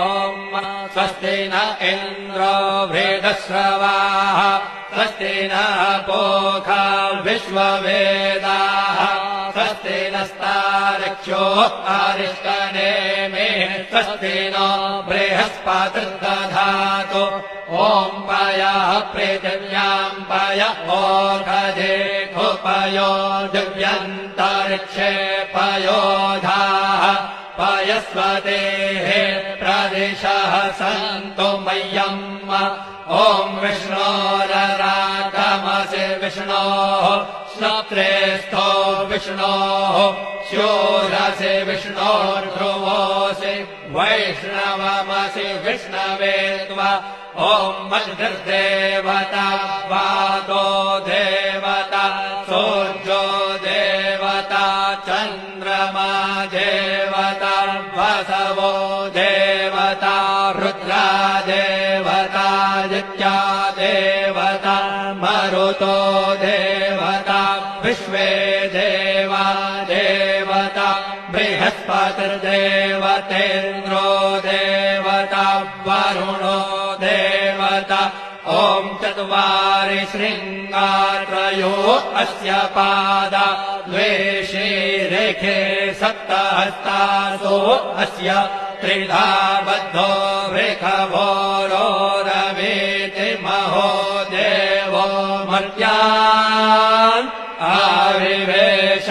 ॐ स्वस्ति न इन्द्रो वृद्धश्रवाः स्वस्ति न पूषा विश्ववेदाः स्वस्ति नस्तार्क्ष्यो अरिष्टनेमिः स्वस्ति नो बृहस्पतिर्दधातु ॐ पयः पृथिव्याम् पय ओषधेषु पयो दिव्यन्तरिक्षे पयोधाः पयस्वतेः प्रदिशः सन्तु मह्यम् ॐ विष्णोररागमसि विष्णोः श्रोत्रेस्थो विष्णोः शूरसि विष्णोर्ध्रुवोऽसि वैष्णवमसि विष्णवे त्वा ॐ मज्जिर्देवता वातो देवता सूर्यो देवता चन्द्रमा देवता वसवो देवता रुद्रा देवता नित्या देवता मरुतो देवता विश्वे देवा देवता बृहस्पतिर्देवतेन्द्रो देवता वरुणो देवता ॐ चत्वारि शृङ्गात्रयो अस्य पादा द्वे शीरेखे सप्तहस्तासो अस्य त्रिधा बद्धो वृषभोरो रवीति महो देवो मर्त्यान् आविवेश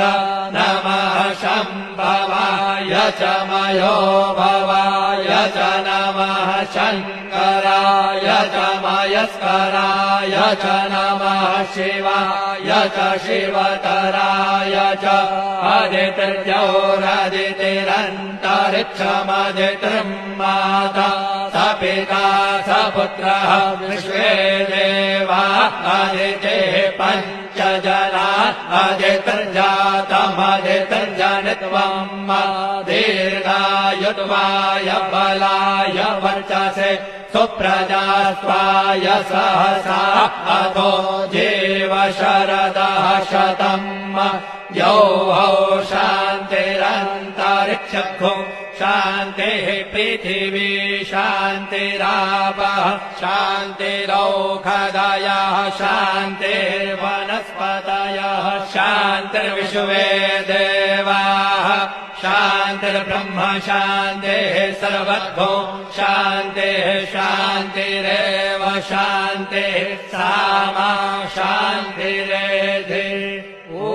नमः शम्भवाय च मयो भवाय च नमः शङ्कराय च मयस्कराय च नमः शिवाय च शिवतराय च अदितिर्जौरदितिरन्तरिक्षमदितिर् माता स पिता स पुत्रः विश्वे देवा अदितेः पञ्चजना अदितिर्जातमदितिर्जनित्वम् दीर्घायुत्वाय बलाय वर्चसे सुप्रजास्वाय सहसा अतो जीव शरदः शतम् यौः शान्तिरन्तरिक्षो शान्तिः पृथिवी शान्तिरापः शान्तिरौषधयः शान्तिर्वनस्पतयः शान्तिर्विश्वे देवाः शान्तिर्ब्रह्म शान्तिः सर्वतो शान्तिः शान्तिरेव शान्तिः सामा शान्तिरेधि ॐ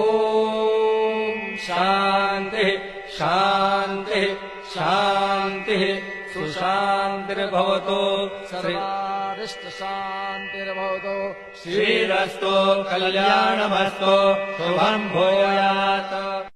शान्तिः शान्तिः शान्तिः सुशान्तिर्भवतु सर्वारिष्टशान्तिर्भवतु श्रीरस्तु कल्याणमस्तु शुभम् भूयात्।